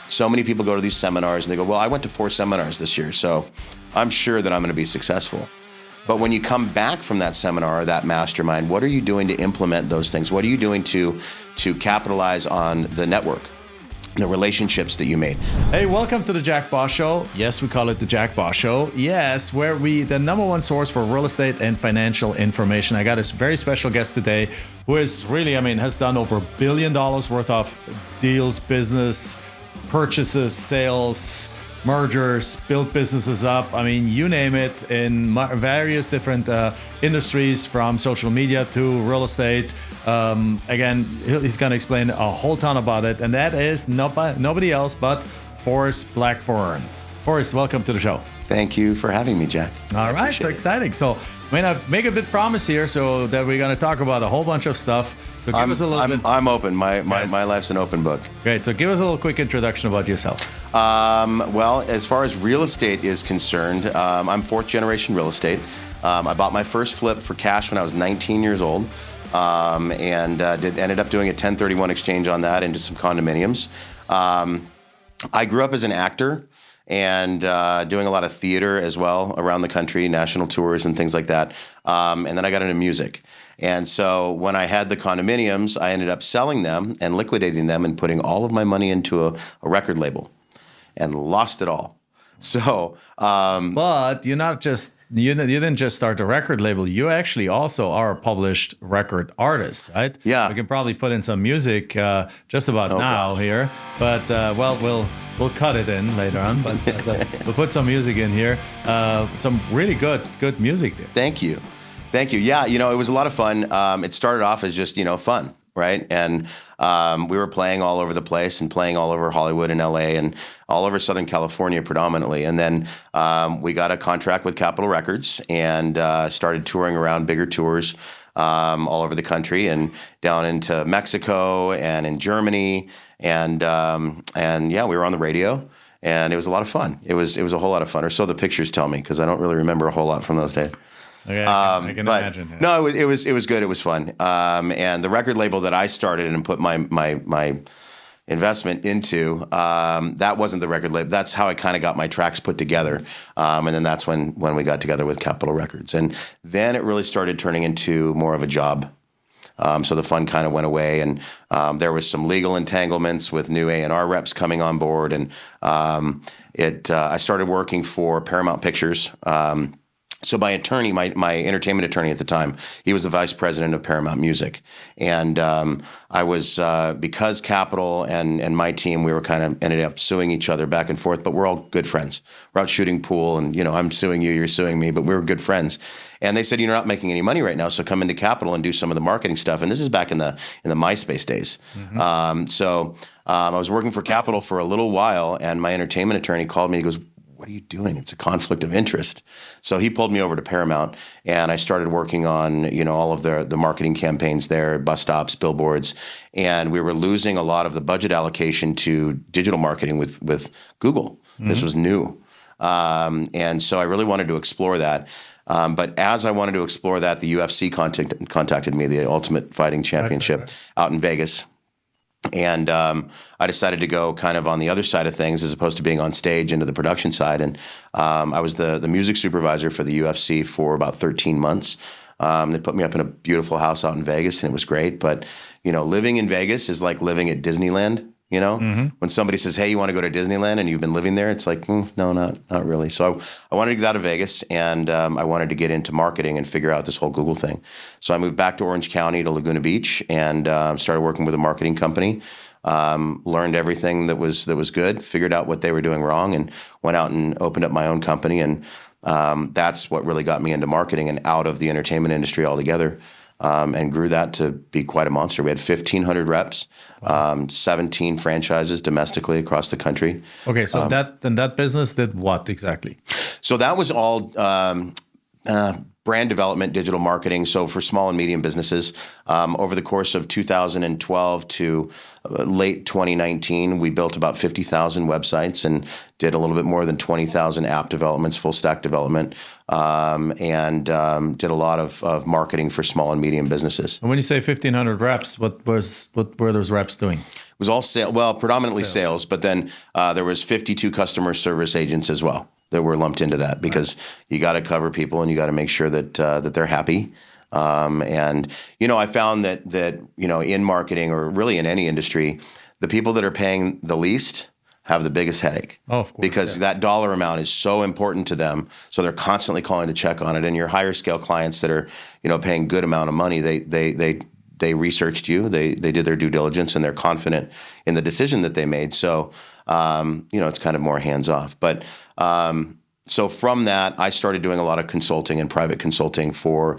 so many people go to these seminars and they go, well, I went to 4 seminars this year, so I'm sure that I'm going to be successful. But when you come back from that seminar or that mastermind, what are you doing to implement those things? What are you doing to capitalize on the network, the relationships that you made? Hey, welcome to the Jack Boss Show. Yes, we call it the Jack Boss Show. Yes, where the number one source for real estate and financial information. I got a very special guest today who is really, has done over $1 billion worth of deals, business, purchases, sales, mergers, built businesses up. You name it, in various different industries, from social media to real estate. Again, he's going to explain a whole ton about it. And that is nobody else but Forrest Blackburn. Forrest, welcome to the show. Thank you for having me, Jack. All right, so exciting. So I'm going to make a big promise here so that we're going to talk about a whole bunch of stuff. So give us a little bit. I'm open. My life's an open book. Great. So give us a little quick introduction about yourself. Well, as far as real estate is concerned, I'm 4th generation real estate. I bought my first flip for cash when I was 19 years old, and ended up doing a 1031 exchange on that and did some condominiums. I grew up as an actor and doing a lot of theater as well around the country, national tours and things like that. And then I got into music. And so when I had the condominiums, I ended up selling them and liquidating them and putting all of my money into a record label and lost it all. So, but you're not just, you didn't just start a record label. You actually also are a published record artist, right? Yeah. We can probably put in some music just about now here, but we'll cut it in later on. But we'll put some music in here. Some really good music there. Thank you. Yeah, it was a lot of fun. It started off as just fun. Right. And we were playing all over the place and playing all over Hollywood and LA and all over Southern California predominantly. And then we got a contract with Capitol Records and started touring around bigger tours all over the country and down into Mexico and in Germany. And yeah, we were on the radio and it was a lot of fun. It was a whole lot of fun, or so the pictures tell me, because I don't really remember a whole lot from those days. Okay, I can imagine. Yeah. No, it was good. It was fun. And the record label that I started and put my investment into, that wasn't the record label. That's how I kind of got my tracks put together. And then that's when we got together with Capitol Records. And then it really started turning into more of a job. So the fun kind of went away, and there was some legal entanglements with new A&R reps coming on board. And I started working for Paramount Pictures. So my attorney, my entertainment attorney at the time, he was the vice president of Paramount Music. And I was, because Capitol and my team, we were kind of ended up suing each other back and forth, but we're all good friends. We're out shooting pool and, I'm suing you, you're suing me, but we were good friends. And they said, you're not making any money right now, so come into Capitol and do some of the marketing stuff. And this is back in the MySpace days. Mm-hmm. So I was working for Capitol for a little while, and my entertainment attorney called me. He goes, what are you doing? It's a conflict of interest. So he pulled me over to Paramount, and I started working on, all of the marketing campaigns there, bus stops, billboards, and we were losing a lot of the budget allocation to digital marketing with Google. Mm-hmm. This was new. And so I really wanted to explore that. But as I wanted to explore that, the UFC contacted me, the Ultimate Fighting Championship out in Vegas. And I decided to go kind of on the other side of things as opposed to being on stage into the production side. And I was the music supervisor for the UFC for about 13 months. They put me up in a beautiful house out in Vegas, and it was great. But, living in Vegas is like living at Disneyland. Mm-hmm. When somebody says, hey, you want to go to Disneyland and you've been living there, it's like, no, not really. So I wanted to get out of Vegas, and I wanted to get into marketing and figure out this whole Google thing. So I moved back to Orange County to Laguna Beach and started working with a marketing company. Learned everything that was good, figured out what they were doing wrong, and went out and opened up my own company. And that's what really got me into marketing and out of the entertainment industry altogether. And grew that to be quite a monster. We had 1,500 reps, 17 franchises domestically across the country. Okay, so that business did what exactly? So that was all brand development, digital marketing. So for small and medium businesses, over the course of 2012 to late 2019, we built about 50,000 websites and did a little bit more than 20,000 app developments, full stack development, and did a lot of marketing for small and medium businesses. And when you say 1,500 reps, what were those reps doing? It was all predominantly sales, but then there was 52 customer service agents as well that were lumped into that, because you got to cover people and you got to make sure that that they're happy. And I found that in marketing, or really in any industry, the people that are paying the least have the biggest headache. Oh, of course, because that dollar amount is so important to them, so they're constantly calling to check on it. And your higher scale clients that are paying good amount of money, they researched you, they did their due diligence, and they're confident in the decision that they made. So it's kind of more hands off. But so from that, I started doing a lot of consulting and private consulting for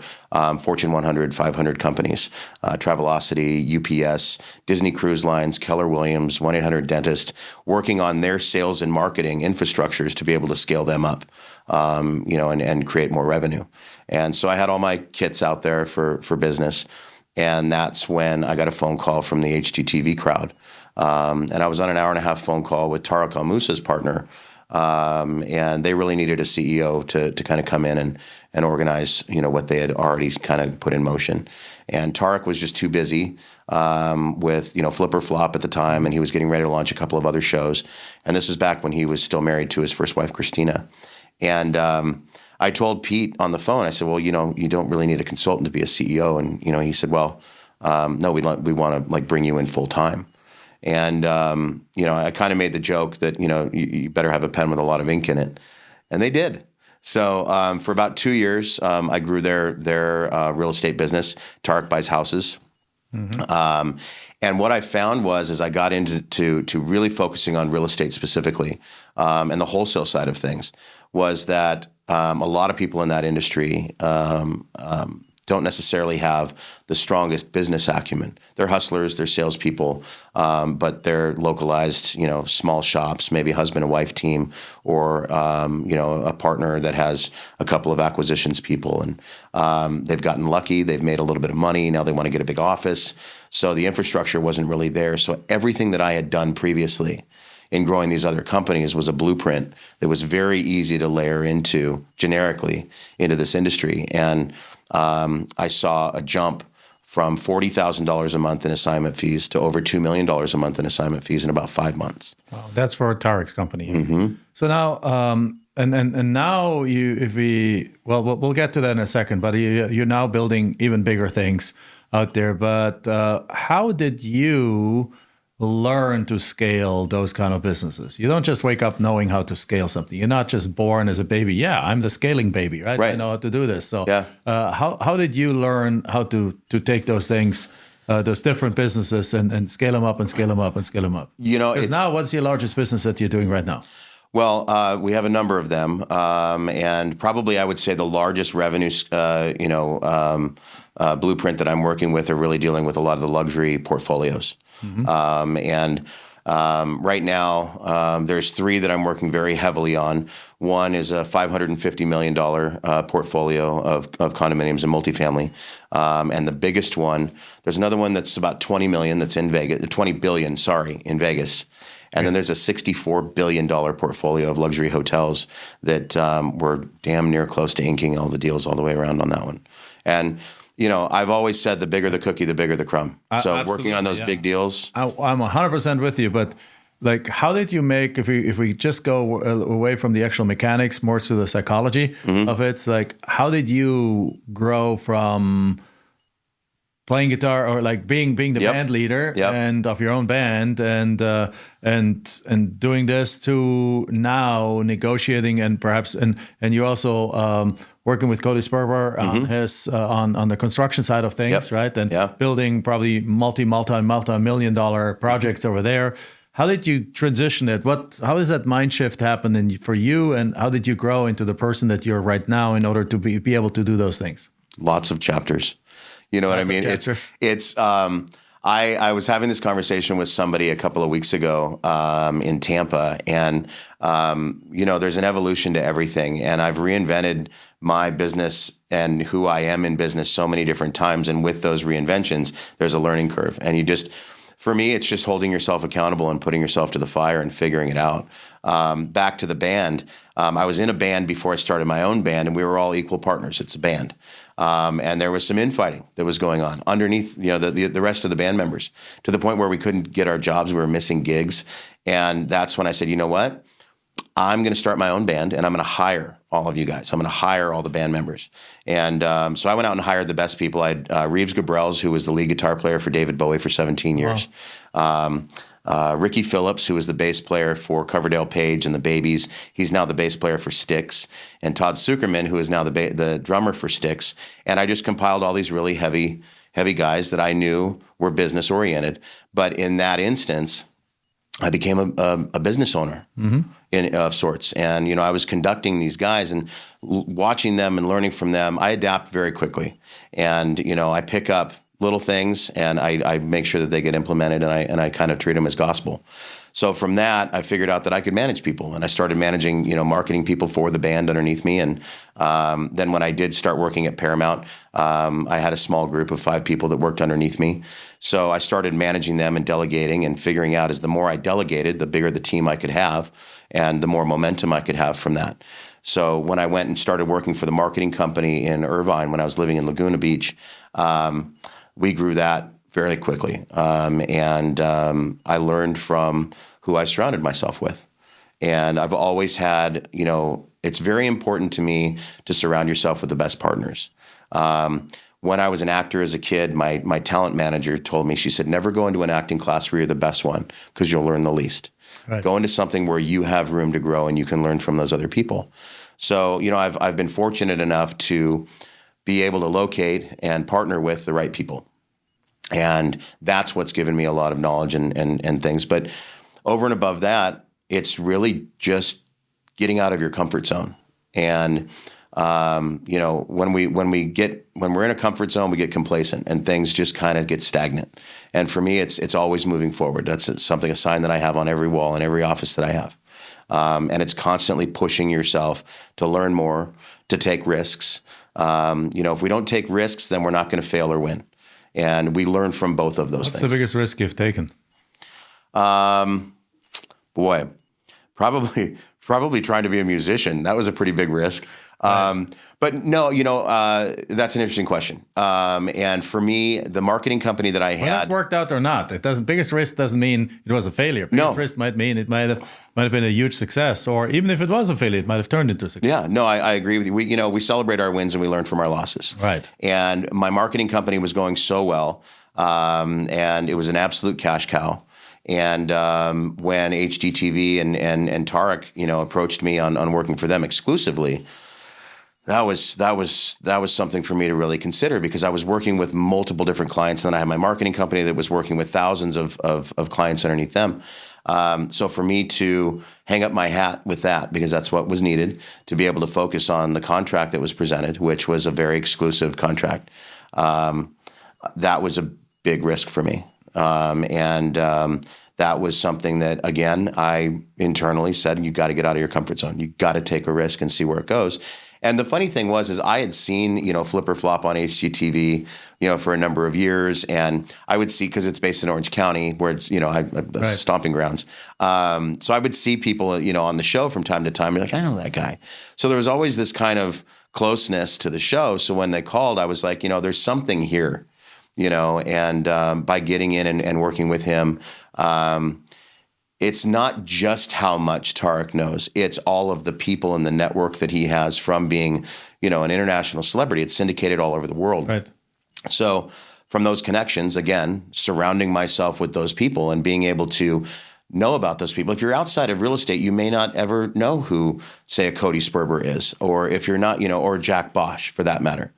Fortune 100, 500 companies, Travelocity, UPS, Disney Cruise Lines, Keller Williams, 1-800-DENTIST, working on their sales and marketing infrastructures to be able to scale them up, and create more revenue. And so I had all my kits out there for business. And that's when I got a phone call from the HGTV crowd. And I was on an 1.5-hour phone call with Tariq Al-Musa's partner. And they really needed a CEO to kind of come in and organize, what they had already kind of put in motion. And Tariq was just too busy with, Flip or Flop at the time, and he was getting ready to launch a couple of other shows. And this was back when he was still married to his first wife, Christina. And I told Pete on the phone, I said, well, you don't really need a consultant to be a CEO. And, he said, well, no, we want to bring you in full time. And, I kind of made the joke that, you better have a pen with a lot of ink in it. And they did. So for about 2 years, I grew their real estate business. Tariq buys houses. Mm-hmm. And what I found was, as I got into really focusing on real estate specifically, and the wholesale side of things, was that a lot of people in that industry don't necessarily have the strongest business acumen. They're hustlers, they're salespeople, but they're localized, small shops, maybe a husband and wife team, or a partner that has a couple of acquisitions people, and they've gotten lucky, they've made a little bit of money, now they want to get a big office. So the infrastructure wasn't really there. So everything that I had done previously in growing these other companies was a blueprint that was very easy to layer into generically into this industry. And I saw a jump from $40,000 a month in assignment fees to over $2 million a month in assignment fees in about 5 months. Wow, that's for Tariq's company. Mm-hmm. So now, and now we'll get to that in a second. But you're now building even bigger things out there. But how did you learn to scale those kind of businesses? You don't just wake up knowing how to scale something. You're not just born as a baby. Yeah, I'm the scaling baby, right? I know how to do this. So yeah. How did you learn how to take those things, those different businesses, and scale them up and scale them up and scale them up? Because now, what's your largest business that you're doing right now? Well, we have a number of them, and probably I would say the largest revenue, blueprint that I'm working with are really dealing with a lot of the luxury portfolios. Mm-hmm. Right now, there's 3 that I'm working very heavily on. One is a $550 million portfolio of condominiums and multifamily. And the biggest one, there's another one that's about 20 million that's in Vegas, 20 billion, sorry, in Vegas. And then there's a $64 billion portfolio of luxury hotels that we're damn near close to inking all the deals all the way around on that one. And I've always said the bigger the cookie, the bigger the crumb. So working on those big deals. I'm 100% with you, but how did you make, if we just go away from the actual mechanics, more to the psychology mm-hmm. of it, how did you grow from playing guitar or being the band leader and of your own band and doing this to now negotiating and perhaps and you're also working with Cody Sperber on mm-hmm. his on the construction side of things, right? And building probably multi-million dollar projects over there. How did you transition it? How does that mind shift happen for you, and how did you grow into the person that you're right now in order to be able to do those things? Lots of chapters. You know what I mean? It's I was having this conversation with somebody a couple of weeks ago in Tampa, and there's an evolution to everything, and I've reinvented my business and who I am in business so many different times, and with those reinventions, there's a learning curve, and for me, it's just holding yourself accountable and putting yourself to the fire and figuring it out. Back to the band, I was in a band before I started my own band, and we were all equal partners. It's a band. And there was some infighting that was going on underneath, the rest of the band members, to the point where we couldn't get our jobs. We were missing gigs. And that's when I said, you know what? I'm going to start my own band, and I'm going to hire all of you guys. I'm going to hire all the band members. And so I went out and hired the best people. I had Reeves Gabrels, who was the lead guitar player for David Bowie for 17 years. Wow. Ricky Phillips, who was the bass player for Coverdale Page and the Babies. He's now the bass player for Styx. And Todd Sucherman, who is now the drummer for Styx. And I just compiled all these really heavy guys that I knew were business oriented. But in that instance, I became a business owner of sorts. And, I was conducting these guys and watching them and learning from them. I adapt very quickly. And, I pick up little things and I make sure that they get implemented, and I kind of treat them as gospel. So from that, I figured out that I could manage people, and I started managing, marketing people for the band underneath me. And then when I did start working at Paramount, I had a small group of 5 people that worked underneath me. So I started managing them and delegating and figuring out, as the more I delegated, the bigger the team I could have and the more momentum I could have from that. So when I went and started working for the marketing company in Irvine, when I was living in Laguna Beach, we grew that very quickly. I learned from who I surrounded myself with. And I've always had, it's very important to me to surround yourself with the best partners. When I was an actor as a kid, my talent manager told me, she said, never go into an acting class where you're the best one, because you'll learn the least. Right. Go into something where you have room to grow and you can learn from those other people. So, I've been fortunate enough to be able to locate and partner with the right people. And that's what's given me a lot of knowledge and things. But over and above that, it's really just getting out of your comfort zone. And when we're in a comfort zone, we get complacent and things just kind of get stagnant. And for me, it's always moving forward. That's a sign that I have on every wall in every office that I have. And it's constantly pushing yourself to learn more, to take risks. If we don't take risks, then we're not going to fail or win. And we learn from both of those things. What's the biggest risk you've taken? Probably trying to be a musician. That was a pretty big risk. Right. But no, that's an interesting question. And for me, the marketing company that I had, whether it worked out or not, biggest risk doesn't mean it was a failure. Biggest risk might mean it might have been a huge success, or even if it was a failure, it might have turned into a success. Yeah, no, I agree with you. We celebrate our wins and we learn from our losses. Right. And my marketing company was going so well, and it was an absolute cash cow. And when HGTV and Tarek, approached me on working for them exclusively, that was something for me to really consider, because I was working with multiple different clients, and then I had my marketing company that was working with thousands of clients underneath them. So for me to hang up my hat with that, because that's what was needed to be able to focus on the contract that was presented, which was a very exclusive contract, that was a big risk for me. That was something that, again, I internally said, you got to get out of your comfort zone. You got to take a risk and see where it goes. And the funny thing was I had seen, Flip or Flop on HGTV, for a number of years. And I would see, because it's based in Orange County, where it's, right. Stomping grounds. So I would see people, on the show from time to time, like, I know that guy. So there was always this kind of closeness to the show. So when they called, I was like, there's something here, and by getting in and working with him, it's not just how much Tarek knows. It's all of the people in the network that he has from being, an international celebrity. It's syndicated all over the world. Right. So from those connections, again, surrounding myself with those people and being able to know about those people. If you're outside of real estate, you may not ever know who, say, a Cody Sperber is, or if you're not, or Jack Bosch for that matter.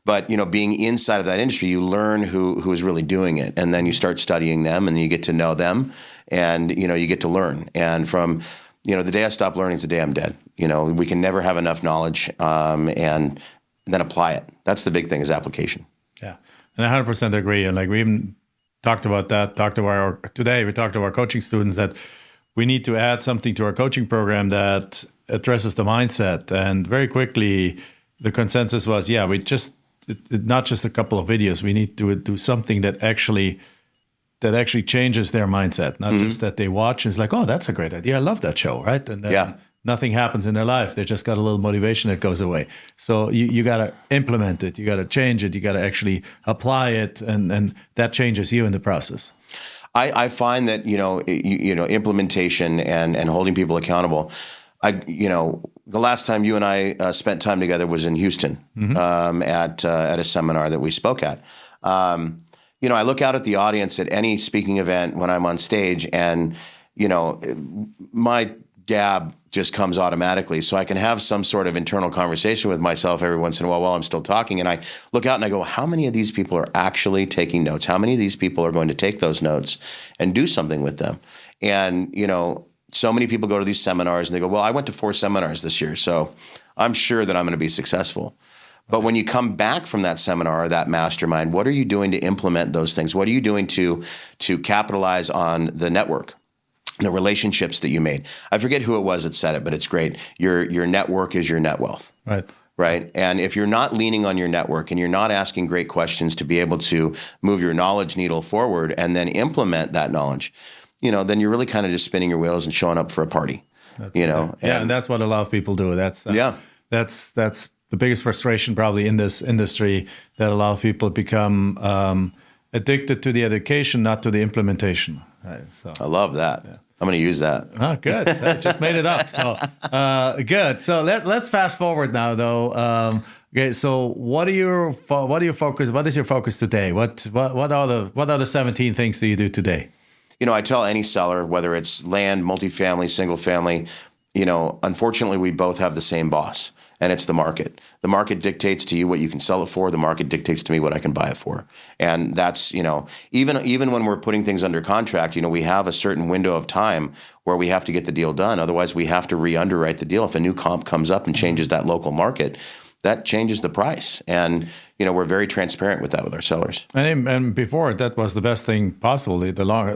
But, being inside of that industry, you learn who is really doing it. And then you start studying them and you get to know them and, you get to learn. And from, the day I stop learning is the day I'm dead. We can never have enough knowledge and then apply it. That's the big thing, is application. Yeah. And I 100% agree. And like, we even talked about that. Today we talked to our coaching students that we need to add something to our coaching program that addresses the mindset. And very quickly, the consensus was, yeah, not just a couple of videos. We need to do something that actually changes their mindset, not just that they watch and it's like, oh, that's a great idea. I love that show, right? And then nothing happens in their life. They just got a little motivation that goes away. So you got to implement it. You got to change it. You got to actually apply it, and that changes you in the process. I find that implementation and holding people accountable. The last time you and I spent time together was in Houston at a seminar that we spoke at. I look out at the audience at any speaking event when I'm on stage, and my gab just comes automatically. So I can have some sort of internal conversation with myself every once in a while I'm still talking. And I look out and I go, how many of these people are actually taking notes? How many of these people are going to take those notes and do something with them? And, so many people go to these seminars and they go, well, I went to 4 seminars this year, so I'm sure that I'm going to be successful. But when you come back from that seminar or that mastermind, what are you doing to implement those things? What are you doing to capitalize on the network? The relationships that you made. I forget who it was that said it, but it's great. Your network is your net wealth. Right. And if you're not leaning on your network and you're not asking great questions to be able to move your knowledge needle forward and then implement that knowledge, then you're really kind of just spinning your wheels and showing up for a party. And that's what a lot of people do. That's the biggest frustration probably in this industry, that a lot of people become addicted to the education, not to the implementation. Right, so I love that. Yeah. I'm going to use that. Oh, good. I just made it up. So good. So let's fast forward now, though. Okay. So what is your focus today? What are the 17 things that you do today? I tell any seller, whether it's land, multifamily, single family, unfortunately, we both have the same boss, and it's the market. The market dictates to you what you can sell it for. The market dictates to me what I can buy it for. And that's, even when we're putting things under contract, we have a certain window of time where we have to get the deal done. Otherwise, we have to re-underwrite the deal. If a new comp comes up and changes that local market, that changes the price. And, we're very transparent with that with our sellers. And before, that was the best thing possible. The longer,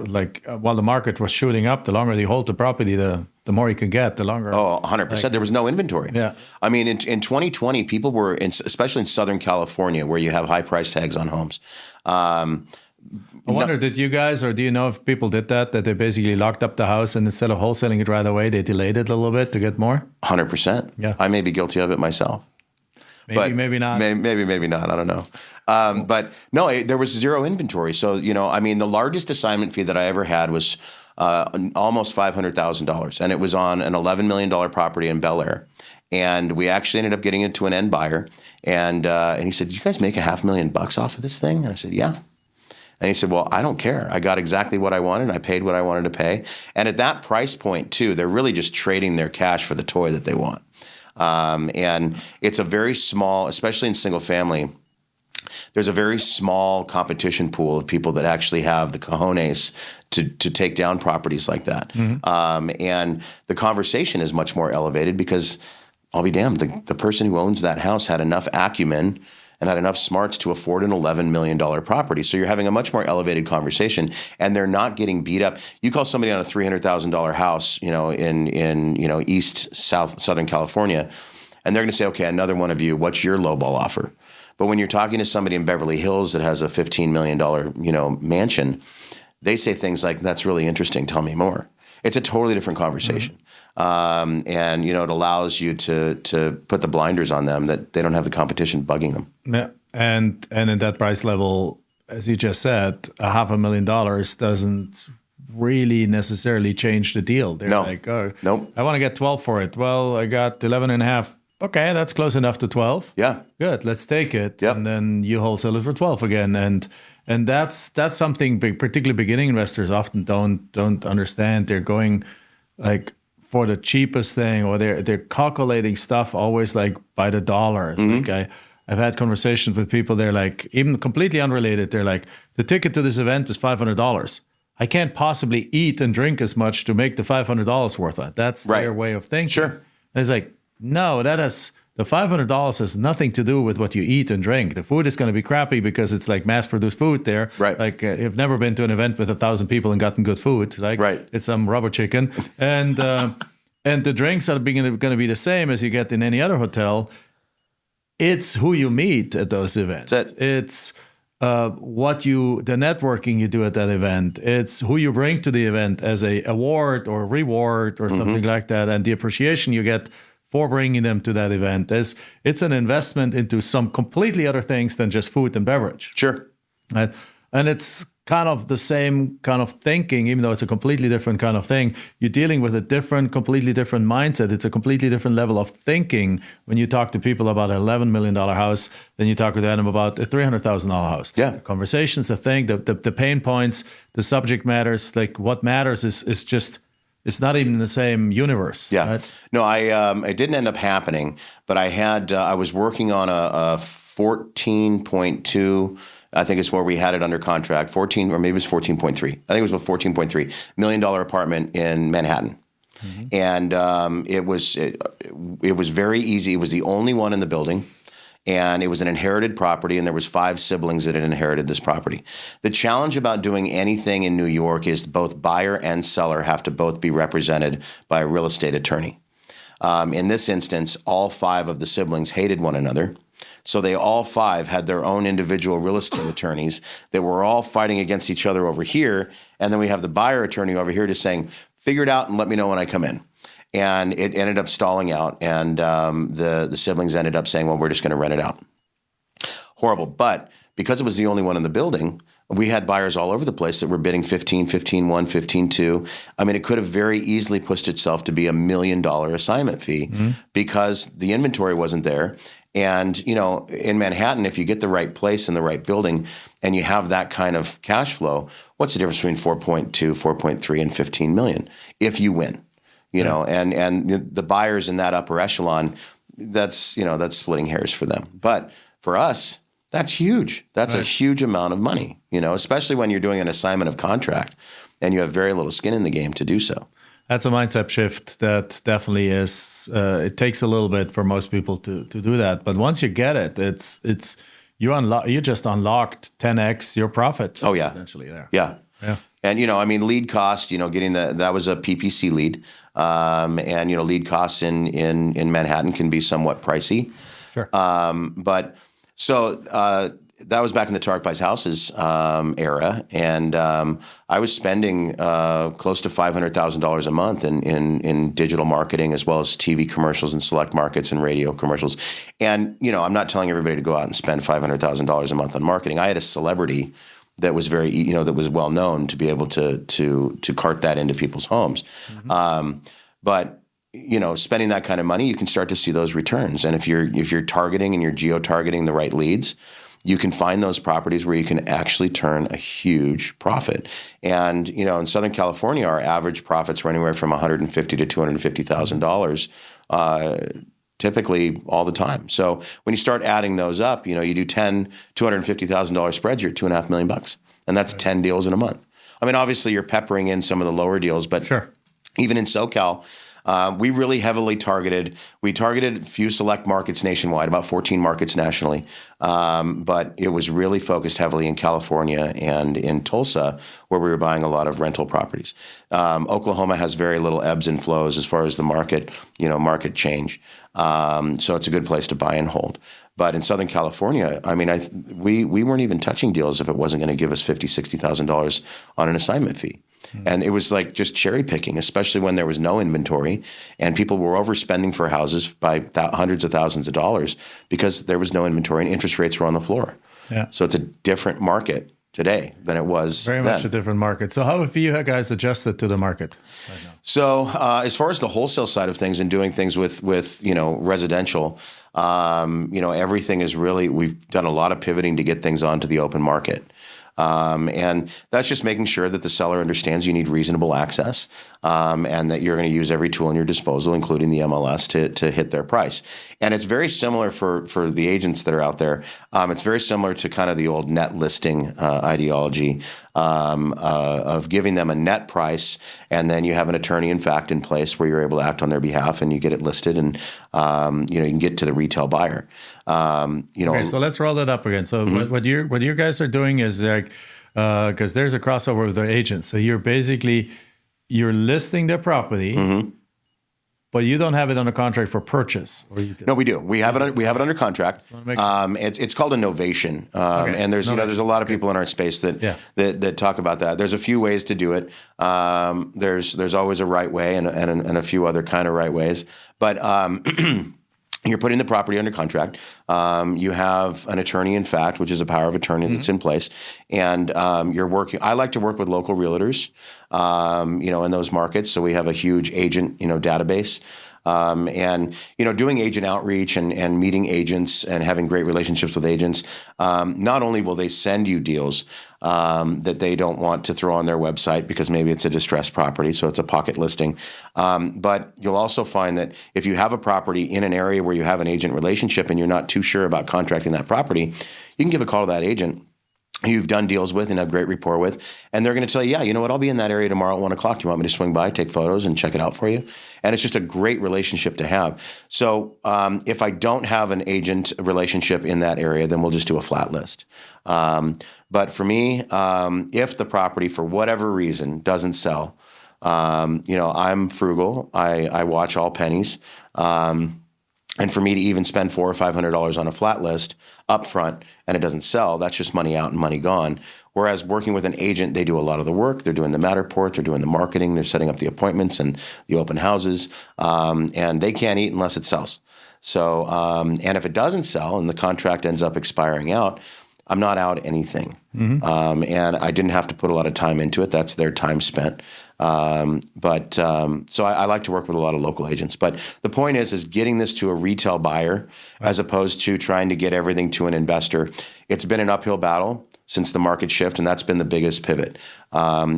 while the market was shooting up, the longer you hold the property, the more you can get, the longer. Oh, 100%. There was no inventory. Yeah. I mean, in 2020, people were, especially in Southern California, where you have high price tags on homes. I wonder, did you guys, or do you know if people did that they basically locked up the house and instead of wholesaling it right away, they delayed it a little bit to get more? 100%. Yeah. I may be guilty of it myself. Maybe not. Maybe not. I don't know. But no, there was zero inventory. So, the largest assignment fee that I ever had was almost $500,000. And it was on an $11 million property in Bel Air. And we actually ended up getting it to an end buyer. And he said, "Did you guys make $500,000 off of this thing?" And I said, "Yeah." And he said, "Well, I don't care. I got exactly what I wanted. And I paid what I wanted to pay." And at that price point, too, they're really just trading their cash for the toy that they want. And it's a very small, especially in single family, there's a very small competition pool of people that actually have the cojones to take down properties like that. Mm-hmm. And the conversation is much more elevated because I'll be damned, the person who owns that house had enough acumen and had enough smarts to afford an $11 million property. So you're having a much more elevated conversation, and they're not getting beat up. You call somebody on a $300,000 house, in East, Southern California, and they're going to say, "Okay, another one of you, what's your lowball offer?" But when you're talking to somebody in Beverly Hills that has a $15 million, mansion, they say things like, "That's really interesting. Tell me more." It's a totally different conversation. Mm-hmm. And, it allows you to put the blinders on them that they don't have the competition bugging them. Yeah. And in that price level, as you just said, $500,000 doesn't really necessarily change the deal. They're like, "Oh, nope. I want to get 12 for it." Well, I got 11 and a half. Okay, that's close enough to 12. Yeah. Good. Let's take it. Yep. And then you wholesale it for 12 again. And that's something big, particularly beginning investors often don't understand. They're going for the cheapest thing, or they're calculating stuff always by the dollar. Mm-hmm. Like I've had conversations with people, they're like, even completely unrelated, they're like, "The ticket to this event is $500. I can't possibly eat and drink as much to make the $500 worth it." That's right. Their way of thinking. Sure. And it's like, no, that has the $500 has nothing to do with what you eat and drink. The food is going to be crappy because it's like mass-produced food there. Right. Like you've never been to an event with 1,000 people and gotten good food. Like Right. it's some rubber chicken, and the drinks are going to be the same as you get in any other hotel. It's who you meet at those events. It's the networking you do at that event. It's who you bring to the event as a award or reward or something like that, and the appreciation you get for bringing them to that event. It's an investment into some completely other things than just food and beverage. Sure. And it's kind of the same kind of thinking, even though it's a completely different kind of thing. You're dealing with a completely different mindset. It's a completely different level of thinking when you talk to people about an $11 million house than you talk to them about a $300,000 house. Yeah. The conversations, the thing, the pain points, the subject matters, like what matters is just, it's not even in the same universe. Yeah. Right? No, it didn't end up happening, but I was working on a 14.2, I think it's where we had it under contract, 14, or maybe it was 14.3. I think it was about $14.3 million apartment in Manhattan. And it was very easy. It was the only one in the building. And it was an inherited property, and there was 5 siblings that had inherited this property. The challenge about doing anything in New York is both buyer and seller have to both be represented by a real estate attorney. In this instance, all 5 of the siblings hated one another. So they all 5 had their own individual real estate attorneys that were all fighting against each other over here. And then we have the buyer attorney over here just saying, figure it out and let me know when I come in. And it ended up stalling out, and the siblings ended up saying, well, we're just going to rent it out. Horrible. But because it was the only one in the building, we had buyers all over the place that were bidding 15, 15.1, 15.2. I mean, it could have very easily pushed itself to be $1 million assignment fee because the inventory wasn't there. And, in Manhattan, if you get the right place in the right building and you have that kind of cash flow, what's the difference between 4.2, 4.3, and 15 million if you win? And the buyers in that upper echelon, that's splitting hairs for them. But for us, that's huge. That's a huge amount of money, especially when you're doing an assignment of contract and you have very little skin in the game to do so. That's a mindset shift that definitely is. It takes a little bit for most people to do that, but once you get it, it's you just unlocked 10x your profit. Oh yeah, essentially there. Yeah. And lead cost. Getting that was a PPC lead, and lead costs in Manhattan can be somewhat pricey. Sure. But so. That was back in the Tarek Buys Houses era, and I was spending close to $500,000 a month in digital marketing, as well as TV commercials in select markets and radio commercials. And I'm not telling everybody to go out and spend $500,000 a month on marketing. I had a celebrity that was that was well known to be able to cart that into people's homes, but. Spending that kind of money, you can start to see those returns. And if you're targeting and you're geo-targeting the right leads, you can find those properties where you can actually turn a huge profit. And, in Southern California, our average profits were anywhere from $150,000 to $250,000, typically all the time. So when you start adding those up, you do 10, $250,000 spreads, you're at $2.5 million. And that's 10 deals in a month. I mean, obviously you're peppering in some of the lower deals, but sure. Even in SoCal, we really heavily targeted a few select markets nationwide, about 14 markets nationally. But it was really focused heavily in California and in Tulsa, where we were buying a lot of rental properties. Oklahoma has very little ebbs and flows as far as the market change. So it's a good place to buy and hold. But in Southern California, I mean, we weren't even touching deals if it wasn't going to give us $50,000, $60,000 on an assignment fee. And it was like just cherry picking, especially when there was no inventory and people were overspending for houses by hundreds of thousands of dollars because there was no inventory and interest rates were on the floor. Yeah. So it's a different market today than it was very then. much a different market. So how have you guys adjusted to the market right now? So as far as the wholesale side of things and doing things with residential, everything is really, we've done a lot of pivoting to get things onto the open market. And that's just making sure that the seller understands you need reasonable access, and that you're going to use every tool in your disposal, including the MLS, to hit their price. And it's very similar for the agents that are out there. It's very similar to kind of the old net listing ideology. of giving them a net price, and then you have an attorney in fact in place where you're able to act on their behalf, and you get it listed, and you can get to the retail buyer. Okay, so let's roll that up again. So what you guys are doing is like, because there's a crossover with the agents. So you're listing the property, but you don't have it under contract for purchase, or you do? No, we do. We have it. We have it under contract. It's called a novation, and there's there's a lot of people in our space that talk about that. There's a few ways to do it. There's always a right way and a few other kind of right ways, but. You're putting the property under contract. You have an attorney, in fact, which is a power of attorney that's in place, and you're working. I like to work with local realtors, in those markets. So we have a huge agent, database, and doing agent outreach and meeting agents and having great relationships with agents. Not only will they send you deals that they don't want to throw on their website because maybe it's a distressed property, so it's a pocket listing. But you'll also find that if you have a property in an area where you have an agent relationship and you're not too sure about contracting that property, you can give a call to that agent who you've done deals with and have great rapport with, and they're going to tell you, yeah, you know what, I'll be in that area tomorrow at 1 o'clock. Do you want me to swing by, take photos, and check it out for you? And it's just a great relationship to have. So if I don't have an agent relationship in that area, then we'll just do a flat list. But for me, if the property, for whatever reason, doesn't sell, I'm frugal. I watch all pennies. And for me to even spend $400 or $500 on a flat list up front and it doesn't sell, that's just money out and money gone. Whereas working with an agent, they do a lot of the work. They're doing the Matterport, they're doing the marketing, they're setting up the appointments and the open houses, and they can't eat unless it sells. So, and if it doesn't sell and the contract ends up expiring out, I'm not out anything. And I didn't have to put a lot of time into it. That's their time spent. So I like to work with a lot of local agents. But the point is getting this to a retail buyer as opposed to trying to get everything to an investor. It's been an uphill battle since the market shift, and that's been the biggest pivot,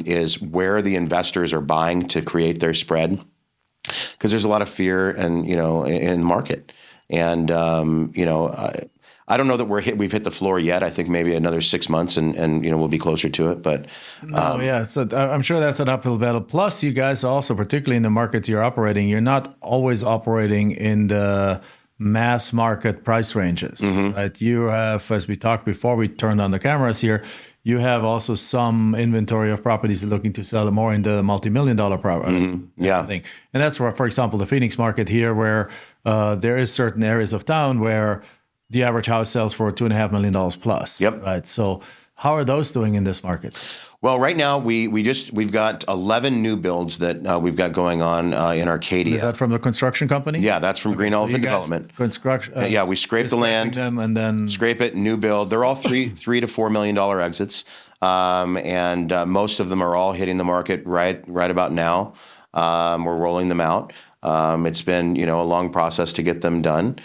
is where the investors are buying to create their spread. Because there's a lot of fear and in the market. And I don't know that we've hit the floor yet. I think maybe another 6 months and we'll be closer to it. But so I'm sure that's an uphill battle. Plus, you guys also, particularly in the markets you're operating, you're not always operating in the mass market price ranges. Right? You have, as we talked before we turned on the cameras here, you have also some inventory of properties looking to sell more in the multi-million-dollar property. Thing. And that's where, for example, the Phoenix market here, where there is certain areas of town where the average house sells for $2.5 million plus. Yep. Right. So how are those doing in this market? Well, right now we've got 11 new builds that we've got going on in Arcadia. Is that from the construction company? Yeah, that's from Green Elephant Development. Construction. We scrape the land, them and then scrape it, new build. They're all $3 to $4 million exits, and most of them are all hitting the market right about now. We're rolling them out. It's been a long process to get them done.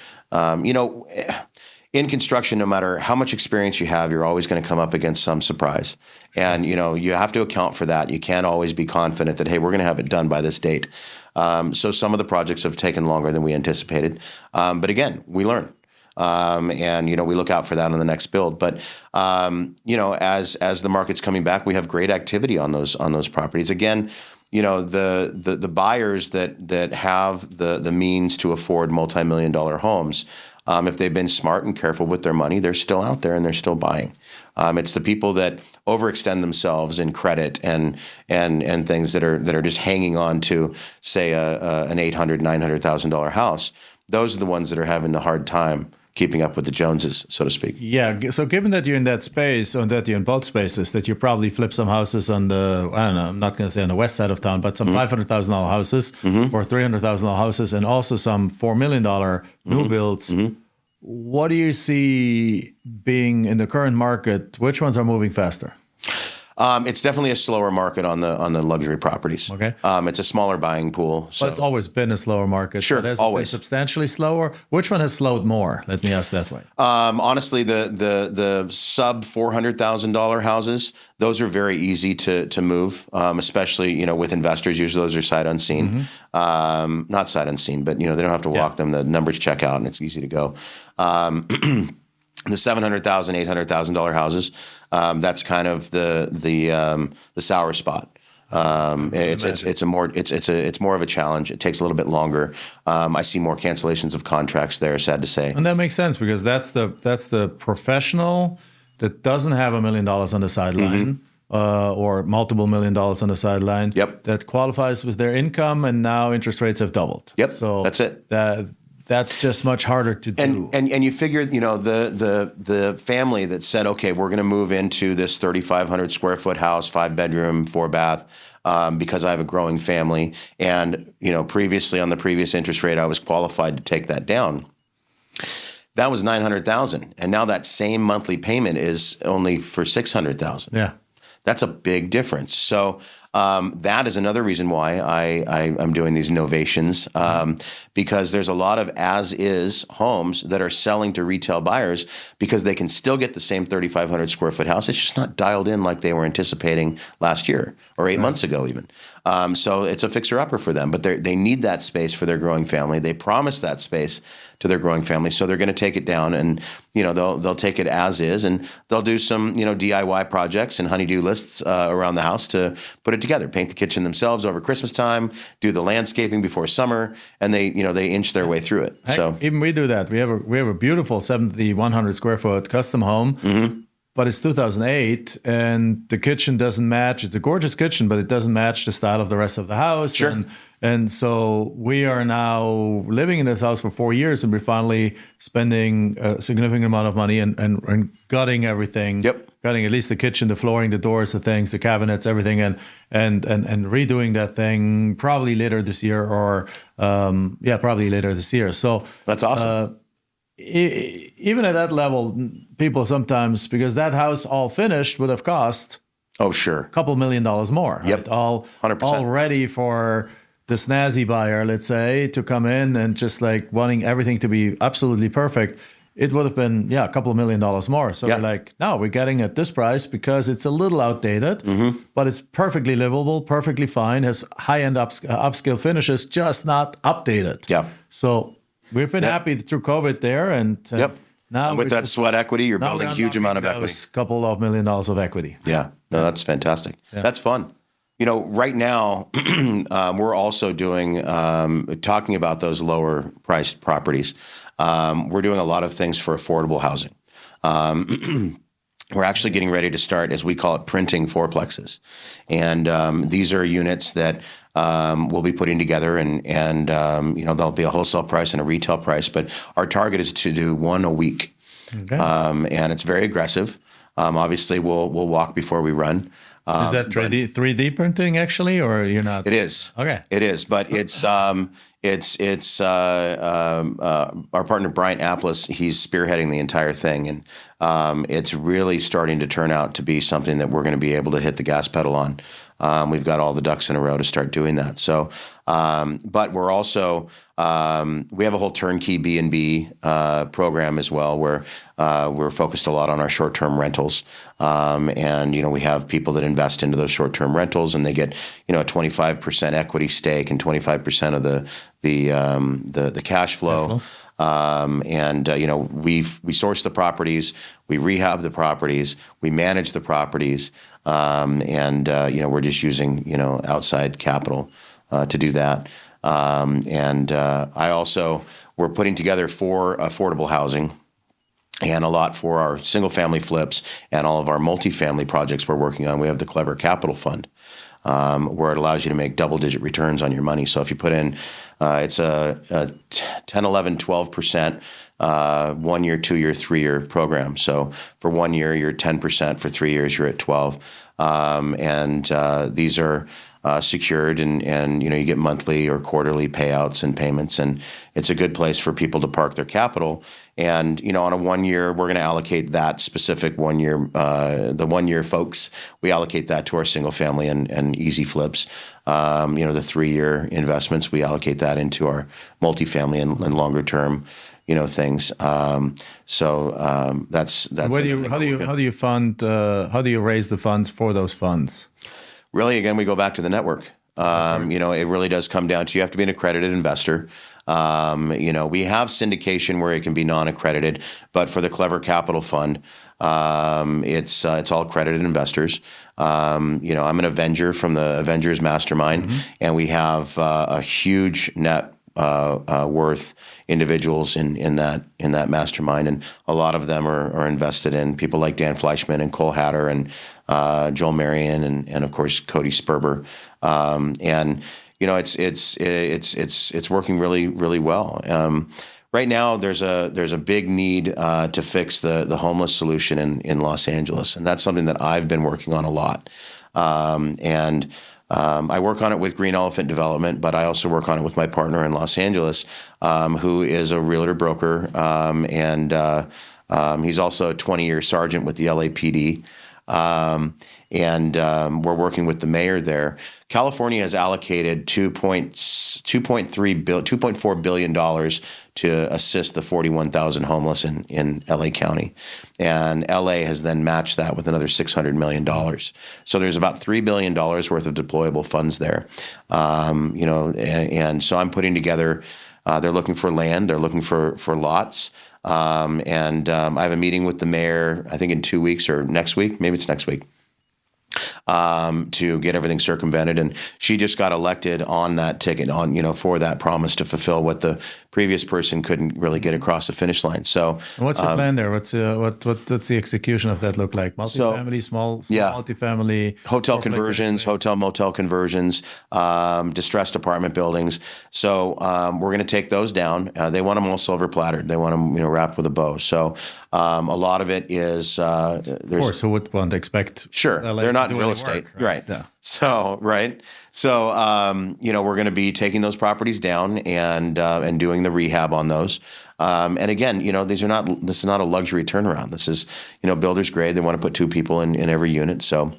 In construction, no matter how much experience you have, you're always going to come up against some surprise. And, you have to account for that. You can't always be confident that, hey, we're going to have it done by this date. So some of the projects have taken longer than we anticipated. But again, we learn. And we look out for that on the next build. But as the market's coming back, we have great activity on those properties. Again, the buyers that have the means to afford multi-million-dollar homes, if they've been smart and careful with their money, they're still out there and they're still buying. It's the people that overextend themselves in credit and things that are just hanging on to, say, an $800,000, $900,000 house. Those are the ones that are having the hard time keeping up with the Joneses, so to speak. Yeah. So given that you're in that space, or that you're in both spaces, that you probably flip some houses on the, I don't know, I'm not going to say on the west side of town, but some $500,000 houses or $300,000 houses, and also some $4 million new builds. What do you see being in the current market? Which ones are moving faster? It's definitely a slower market on the luxury properties. Okay. It's a smaller buying pool. So. But it's always been a slower market. Sure, so always. Substantially slower. Which one has slowed more? Let me ask that way. Honestly, the sub $400,000 houses, those are very easy to move, especially with investors. Usually those are sight unseen. Not sight unseen, but they don't have to walk them. The numbers check out, and it's easy to go. The $700,000, $800,000 houses, that's kind of the sour spot. It's more of a challenge. It takes a little bit longer. I see more cancellations of contracts there. Sad to say. And that makes sense because that's the professional that doesn't have $1 million on the sideline. Or multiple $1 million on the sideline. Yep. That qualifies with their income, and now interest rates have doubled. Yep. So that's it. That's just much harder to do. And you figure, the family that said, okay, we're going to move into this 3,500 square foot house, 5-bedroom, 4-bath, because I have a growing family, and previously on the previous interest rate, I was qualified to take that down. That was $900,000, and now that same monthly payment is only for $600,000. Yeah. That's a big difference. So that is another reason why I'm doing these novations, because there's a lot of as-is homes that are selling to retail buyers because they can still get the same 3,500 square foot house. It's just not dialed in like they were anticipating last year or 8 months ago even. So it's a fixer-upper for them, but they need that space for their growing family. They promise that space to their growing family, so they're going to take it down, and they'll take it as is, and they'll do some DIY projects and honey-do lists around the house to put it together, paint the kitchen themselves over Christmas time, do the landscaping before summer, and they inch their way through it. So even we do that. We have a beautiful 100 square foot custom home. But it's 2008, and the kitchen doesn't match. It's a gorgeous kitchen, but it doesn't match the style of the rest of the house. Sure. And so we are now living in this house for 4 years, and we're finally spending a significant amount of money and gutting everything. Yep. Gutting at least the kitchen, the flooring, the doors, the things, the cabinets, everything, and redoing that thing probably later this year, or probably later this year. So that's awesome. Even at that level, people sometimes, because that house all finished would have cost sure, a couple $1 million more. Yep. Right? All 100%. all ready for the snazzy buyer, let's say, to come in and just like wanting everything to be absolutely perfect. It would have been a couple $1 million more. So we're like, no, we're getting at this price because it's a little outdated, but it's perfectly livable, perfectly fine, has high-end upscale finishes, just not updated. Yeah. So we've been happy through COVID there, and now with that sweat equity, you're building a huge amount of equity. A couple of $1 million of equity. Yeah, no, that's fantastic. Yeah. That's fun. Right now, we're also doing, talking about those lower priced properties. We're doing a lot of things for affordable housing. We're actually getting ready to start, as we call it, printing fourplexes. And these are units that we'll be putting together, and there'll be a wholesale price and a retail price. But our target is to do one a week. Okay. And it's very aggressive. Obviously, we'll walk before we run. Is that 3D printing actually, or you're not? It is. Okay. It is, but it's our partner Bryant Apples. He's spearheading the entire thing, and it's really starting to turn out to be something that we're going to be able to hit the gas pedal on. We've got all the ducks in a row to start doing that. So, but we're also we have a whole turnkey B&B program as well, where we're focused a lot on our short-term rentals, and we have people that invest into those short-term rentals, and they get a 25% equity stake and 25% of the cash flow. We source the properties, we rehab the properties, we manage the properties, we're just using outside capital to do that. We're putting together for affordable housing and a lot for our single family flips and all of our multifamily projects we're working on. We have the Clever Capital Fund, where it allows you to make double-digit returns on your money. So if you put in, it's a 10, 11, 12%, 1 year, 2 year, 3 year program. So for 1 year, you're 10%. For 3 years, you're at 12. These are secured, and you get monthly or quarterly payouts and payments, and it's a good place for people to park their capital. And on a 1 year, we're going to allocate that specific 1 year, the 1 year folks, we allocate that to our single family and easy flips. The 3 year investments, we allocate that into our multifamily and longer term things. That's how do you raise the funds for those funds? Really, again, we go back to the network. It really does come down to you have to be an accredited investor. We have syndication where it can be non-accredited, but for the Clever Capital Fund, it's all accredited investors. I'm an Avenger from the Avengers Mastermind, and we have a huge net worth individuals in that mastermind, and a lot of them are invested in people like Dan Fleischman and Cole Hatter and Joel Marion and of course Cody Sperber, and it's working really really well. Right now, there's a big need to fix the homeless solution in Los Angeles, and that's something that I've been working on a lot. I work on it with Green Elephant Development, but I also work on it with my partner in Los Angeles, who is a realtor broker, and he's also a 20-year sergeant with the LAPD. We're working with the mayor there. California has allocated $2.4 billion to assist the 41,000 homeless in LA County. And LA has then matched that with another $600 million. So there's about $3 billion worth of deployable funds there. And so I'm putting together, they're looking for land, they're looking for lots. I have a meeting with the mayor, I think in 2 weeks or next week, maybe it's next week, to get everything circumvented. And she just got elected on that ticket, for that promise to fulfill what the previous person couldn't really get across the finish line. So what's the plan there? What's the execution of that look like? Multifamily, small multifamily, hotel conversions, hotel motel conversions, distressed apartment buildings. So we're going to take those down. They want them all silver plattered. They want them wrapped with a bow. So a lot of it is of course, who would want to expect? Sure, they're not in real estate, right? Yeah. So we're going to be taking those properties down and doing the rehab on those. And again, this is not a luxury turnaround. This is builder's grade. They want to put 2 people in every unit. So,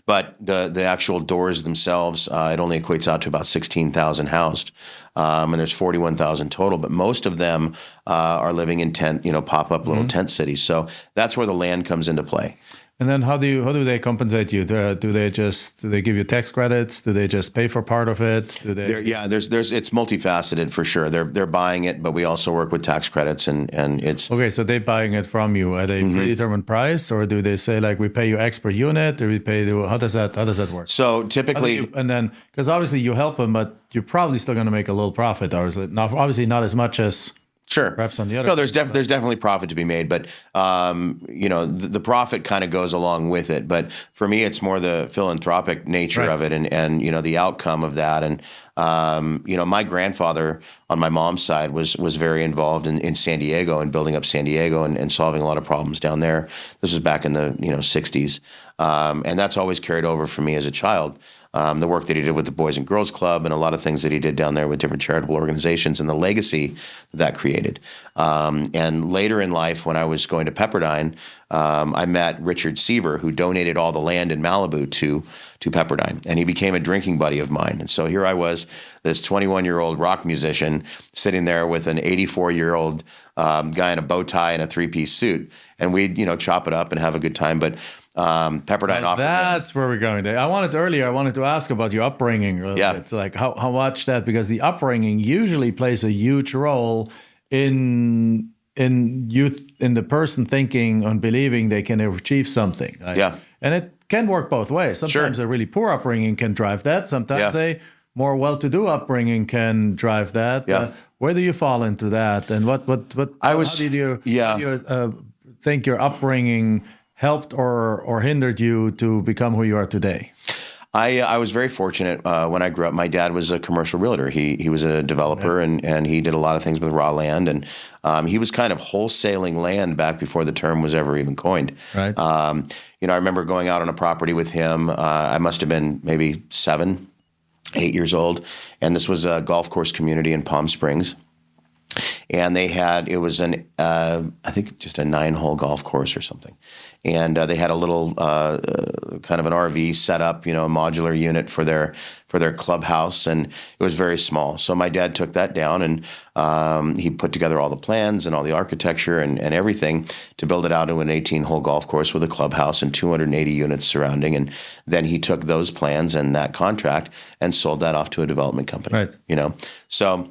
but the actual doors themselves, it only equates out to about 16,000 housed, and there's 41,000 total. But most of them are living in tent, pop-up little tent cities. So that's where the land comes into play. And then how do they compensate you? Do they give you tax credits? Do they just pay for part of it? It's multifaceted for sure. They're buying it, but we also work with tax credits and it's okay. So they're buying it from you at a predetermined price, or do they say like we pay you X per unit, or we pay you? How does that work? So typically, because obviously you help them, but you're probably still going to make a little profit, or is it not? Obviously not as much as. Sure. Perhaps on the other. No, there's definitely profit to be made, but the profit kind of goes along with it. But for me, it's more the philanthropic nature of it, and the outcome of that. And my grandfather on my mom's side was very involved in San Diego and building up San Diego and solving a lot of problems down there. This was back in the 60s, and that's always carried over for me as a child. The work that he did with the Boys and Girls Club and a lot of things that he did down there with different charitable organizations and the legacy that created. And later in life, when I was going to Pepperdine, I met Richard Seaver, who donated all the land in Malibu to Pepperdine, and he became a drinking buddy of mine. And so here I was, this 21-year-old rock musician, sitting there with an 84-year-old guy in a bow tie and a 3-piece suit, and we'd chop it up and have a good time. But Pepperdine offered. That's where we're going. I wanted to ask about your upbringing. It's like how much that, because the upbringing usually plays a huge role in youth, in the person thinking and believing they can achieve something. Right? And it can work both ways. Sometimes a really poor upbringing can drive that. Sometimes a more well-to-do upbringing can drive that. Where do you fall into that? And how did you think your upbringing helped or hindered you to become who you are today? I was very fortunate when I grew up. My dad was a commercial realtor. He was a developer, and he did a lot of things with raw land. And he was kind of wholesaling land back before the term was ever even coined. Right. I remember going out on a property with him. I must have been maybe 7, 8 years old. And this was a golf course community in Palm Springs. and it was I think just a 9-hole golf course or something. And they had a little kind of an RV set up, a modular unit for their clubhouse, and it was very small. So my dad took that down, and he put together all the plans and all the architecture and everything to build it out into an 18-hole golf course with a clubhouse and 280 units surrounding. And then he took those plans and that contract and sold that off to a development company. Right. So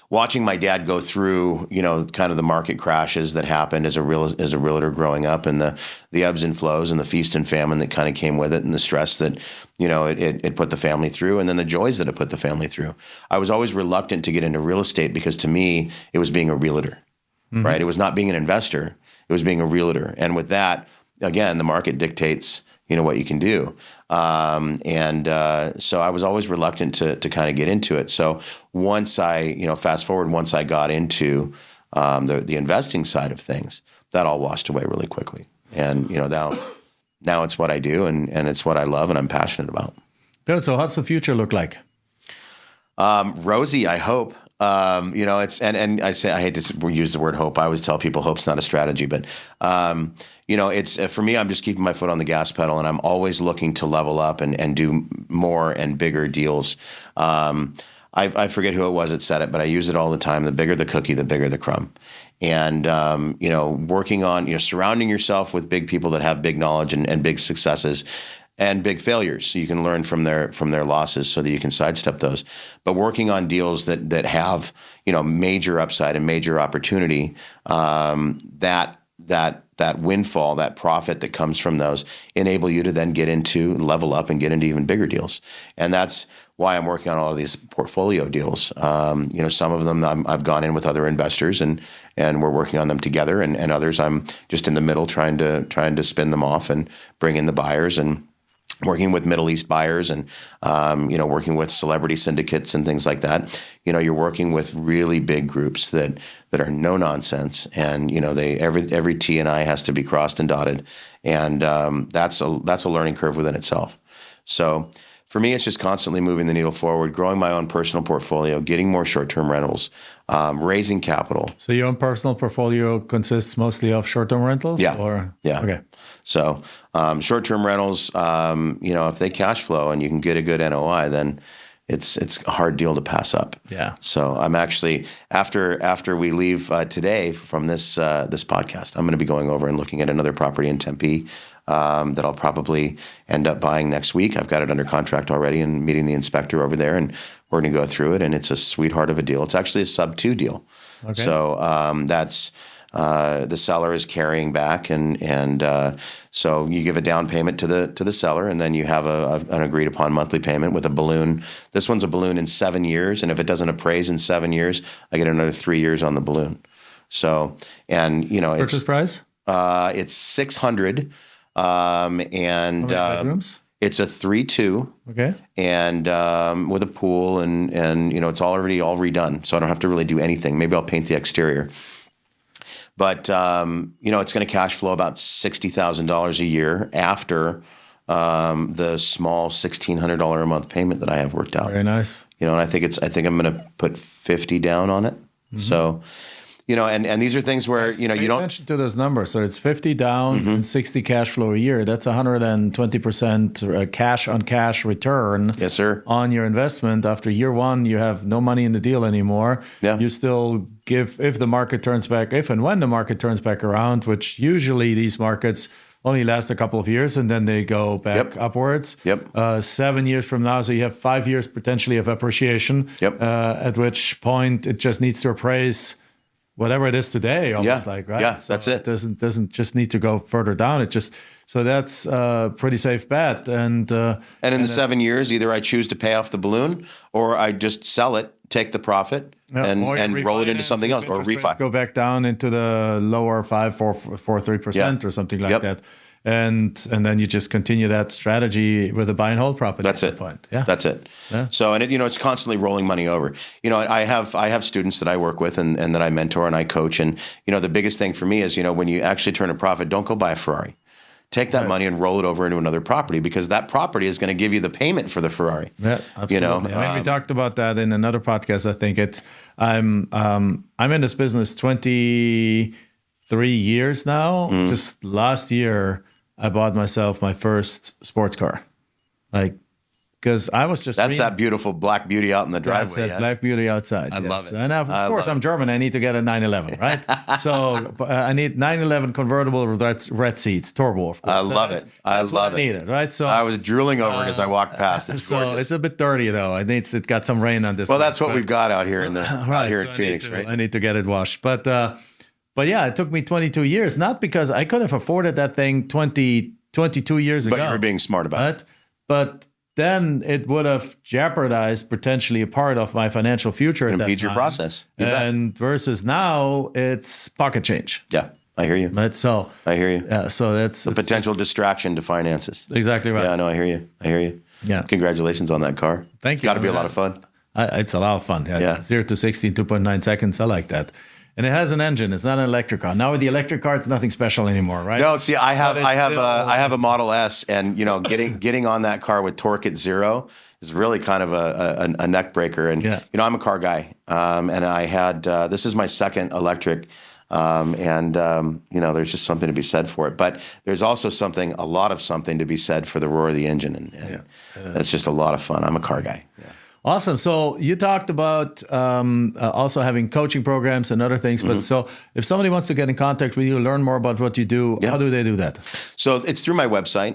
watching my dad go through, kind of the market crashes that happened as a realtor growing up, and the ebbs and flows and the feast and famine that kind of came with it, and the stress that, it put the family through, and then the joys that it put the family through. I was always reluctant to get into real estate because to me, it was being a realtor, right? It was not being an investor. It was being a realtor. And with that, again, the market dictates, what you can do. So I was always reluctant to kind of get into it. So once fast forward, once I got into the investing side of things, that all washed away really quickly. And, now it's what I do, and it's what I love and I'm passionate about. Good. So how's the future look like? Rosy, I hope. It's and I hate to use the word hope. I always tell people hope's not a strategy, but it's for me. I'm just keeping my foot on the gas pedal, and I'm always looking to level up and do more and bigger deals. I forget who it was that said it, but I use it all the time. The bigger the cookie, the bigger the crumb. And working on surrounding yourself with big people that have big knowledge and big successes and big failures, so you can learn from their losses, so that you can sidestep those. But working on deals that have major upside and major opportunity, that windfall, that profit that comes from those, enable you to then get into level up and get into even bigger deals. And that's why I'm working on all of these portfolio deals. Some of them I've gone in with other investors and we're working on them together, and others I'm just in the middle trying to spin them off and bring in the buyers, and working with Middle East buyers, and working with celebrity syndicates and things like that. You're working with really big groups that are no nonsense, and every T and I has to be crossed and dotted, and that's a learning curve within itself. So for me, it's just constantly moving the needle forward, growing my own personal portfolio, getting more short-term rentals, raising capital. So your own personal portfolio consists mostly of short-term rentals? Yeah. Yeah. Okay. So short-term rentals, if they cash flow and you can get a good NOI, then it's a hard deal to pass up. Yeah. So I'm actually, after we leave today from this podcast, I'm going to be going over and looking at another property in Tempe that I'll probably end up buying next week. I've got it under contract already and meeting the inspector over there, and we're going to go through it, and it's a sweetheart of a deal. It's actually a sub-2 deal. Okay. So that's the seller is carrying back, and so you give a down payment to the seller, and then you have an agreed upon monthly payment with a balloon. This one's a balloon in 7 years, and if it doesn't appraise in 7 years, I get another 3 years on the balloon. So, and purchase price? It's 600. And bedrooms? It's a 3-2. Okay. And with a pool, and it's already all redone, so I don't have to really do anything. Maybe I'll paint the exterior. But it's going to cash flow about $60,000 a year after the small $1,600 a month payment that I have worked out. Very nice. And I think I'm going to put 50 down on it. Mm-hmm. So. And these are things where, you don't... attention to those numbers. So it's 50 down and 60 cash flow a year. That's 120% cash on cash return. Yes, sir. On your investment. After year one, you have no money in the deal anymore. Yeah. You still give, if and when the market turns back around, which usually these markets only last a couple of years and then they go back upwards. Yep. 7 years from now, so you have 5 years potentially of appreciation. Yep. At which point it just needs to appraise whatever it is today, almost right? Yeah, so that's it. It doesn't just need to go further down. So that's a pretty safe bet. And in the 7 years, either I choose to pay off the balloon, or I just sell it, take the profit, and roll it into something else, or refi. Go back down into the lower 5.43% or something like that. And then you just continue that strategy with a buy and hold property. That's it. Point. Yeah, that's it. Yeah. So, and it's constantly rolling money over. I have students that I work with and that I mentor and I coach. And the biggest thing for me is when you actually turn a profit, don't go buy a Ferrari. Take that money and roll it over into another property, because that property is going to give you the payment for the Ferrari. Yeah, absolutely. You know, I mean, we talked about that in another podcast. I think I'm in this business 23 years now. Just last year, I bought myself my first sports car, like, because I was just that's that beautiful black beauty out in the driveway. That's it, black beauty outside. I love it. And of course, I'm German. I need to get a 911, right? So I need 911 convertible with red seats, turbo, of course. I love it. I love it. I need it, right? So I was drooling over it as I walked past. It's so gorgeous. it's a bit dirty though. It got some rain on this. Well, one, that's what we've got out here in out here in So Phoenix, right? I need to get it washed, but yeah, it took me 22 years. Not because I could have afforded that thing 22 years ago. But you were being smart about it. But then it would have jeopardized potentially a part of my financial future at that Impede your time. process. You bet. And versus now, it's pocket change. Yeah, I hear you. Right? So I hear you. yeah, so that's A potential distraction to finances. exactly right. Yeah, no, I hear you. I hear you. Yeah. Congratulations on that car. Thank It's you. got to be a lot of fun. It's a lot of fun. Yeah. 0 to 60 in 2.9 seconds. I like that. And it has an engine. It's not an electric car. Now with the electric car, it's nothing special anymore, right? No, see, I have still- a Model S, and getting on that car with torque at 0 is really kind of a neck breaker. And Yeah. I'm a car guy, and I had this is my second electric. There's just something to be said for it. But there's also a lot of something to be said for the roar of the engine, and that's just a lot of fun. I'm a car guy. Yeah. Awesome. So you talked about also having coaching programs and other things. But so if somebody wants to get in contact with you, learn more about what you do, how do they do that? So it's through my website,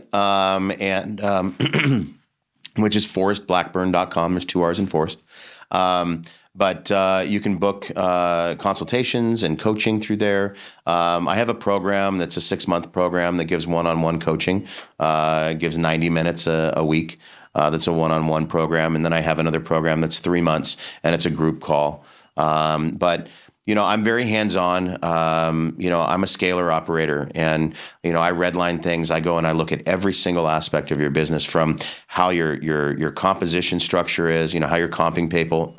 which is forrestblackburn.com. There's 2 R's in Forrest. But you can book consultations and coaching through there. I have a program that's a 6-month program that gives one-on-one coaching. Gives 90 minutes a week. That's a one-on-one program. And then I have another program that's 3 months, and it's a group call. But I'm very hands-on. I'm a scalar operator, and I redline things. I go and I look at every single aspect of your business, from how your composition structure is, how you're comping people,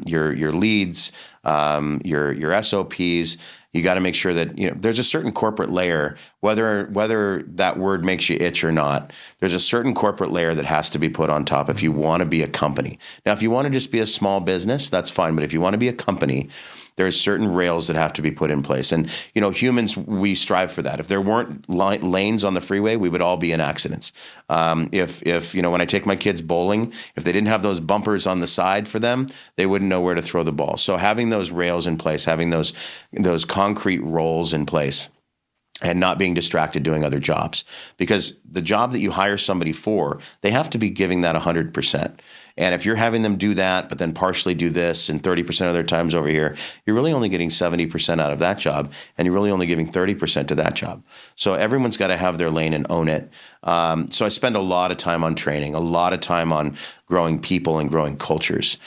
your leads, your SOPs. You got to make sure that there's a certain corporate layer, whether that word makes you itch or not. There's a certain corporate layer that has to be put on top if you want to be a company. Now, if you want to just be a small business, that's fine. But if you want to be a company, there's certain rails that have to be put in place. And humans, we strive for that. If there weren't lanes on the freeway, we would all be in accidents. If when I take my kids bowling, if they didn't have those bumpers on the side for them, they wouldn't know where to throw the ball. So having those rails in place, having those concrete roles in place, and not being distracted doing other jobs. Because the job that you hire somebody for, they have to be giving that 100%. And if you're having them do that, but then partially do this and 30% of their times over here, you're really only getting 70% out of that job, and you're really only giving 30% to that job. So everyone's got to have their lane and own it. So I spend a lot of time on training, a lot of time on growing people and growing cultures,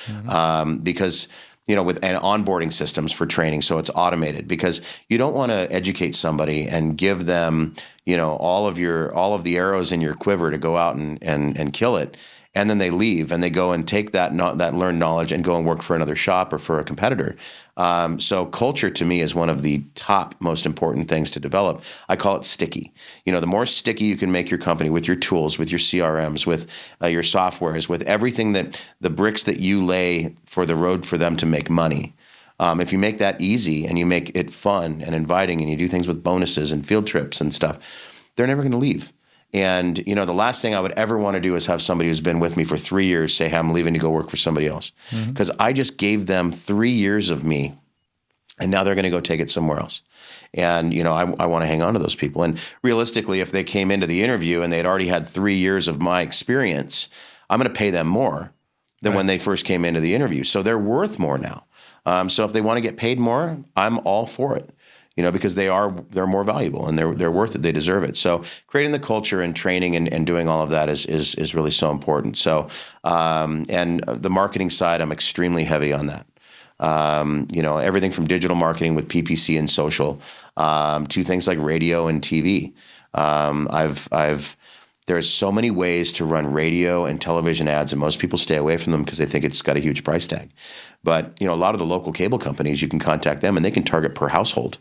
because with onboarding systems for training, so it's automated, because you don't want to educate somebody and give them, all of the arrows in your quiver to go out and kill it, and then they leave and they go and take that learned knowledge and go and work for another shop or for a competitor. So culture to me is one of the top most important things to develop. I call it sticky. The more sticky you can make your company with your tools, with your CRMs, with your softwares, with everything that the bricks that you lay for the road for them to make money. If you make that easy and you make it fun and inviting, and you do things with bonuses and field trips and stuff, they're never going to leave. And, the last thing I would ever want to do is have somebody who's been with me for 3 years say, hey, I'm leaving to go work for somebody else. Because I just gave them 3 years of me, and now they're going to go take it somewhere else. And, I want to hang on to those people. And realistically, if they came into the interview and they'd already had 3 years of my experience, I'm going to pay them more than when they first came into the interview. So they're worth more now. So if they want to get paid more, I'm all for it. Because they're more valuable, and they're worth it. They deserve it. So creating the culture and training and doing all of that is really so important. So and the marketing side, I'm extremely heavy on that. Everything from digital marketing with PPC and social to things like radio and TV. There's so many ways to run radio and television ads, and most people stay away from them because they think it's got a huge price tag. But a lot of the local cable companies, you can contact them, and they can target per household.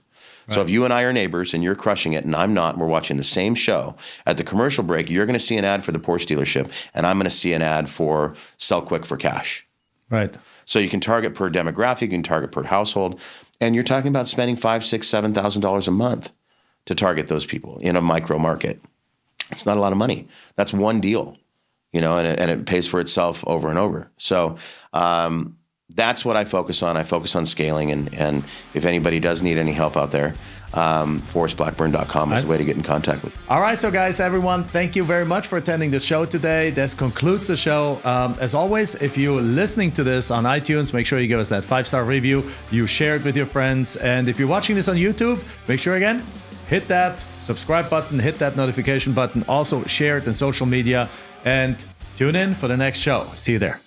So if you and I are neighbors and you're crushing it and I'm not, and we're watching the same show, at the commercial break, you're going to see an ad for the Porsche dealership, and I'm going to see an ad for Sell Quick for Cash. Right. So you can target per demographic, you can target per household, and you're talking about spending $5,000, $6,000, $7,000 a month to target those people in a micro market. It's not a lot of money. That's one deal, and it pays for itself over and over. So that's what I focus on. I focus on scaling, and if anybody does need any help out there, ForrestBlackburn.com is the way to get in contact with. All right, so guys, everyone, thank you very much for attending the show today. This concludes the show. As always, if you're listening to this on iTunes, make sure you give us that 5-star review. You share it with your friends. And if you're watching this on YouTube, make sure, again, hit that subscribe button, hit that notification button. Also, share it on social media, and tune in for the next show. See you there.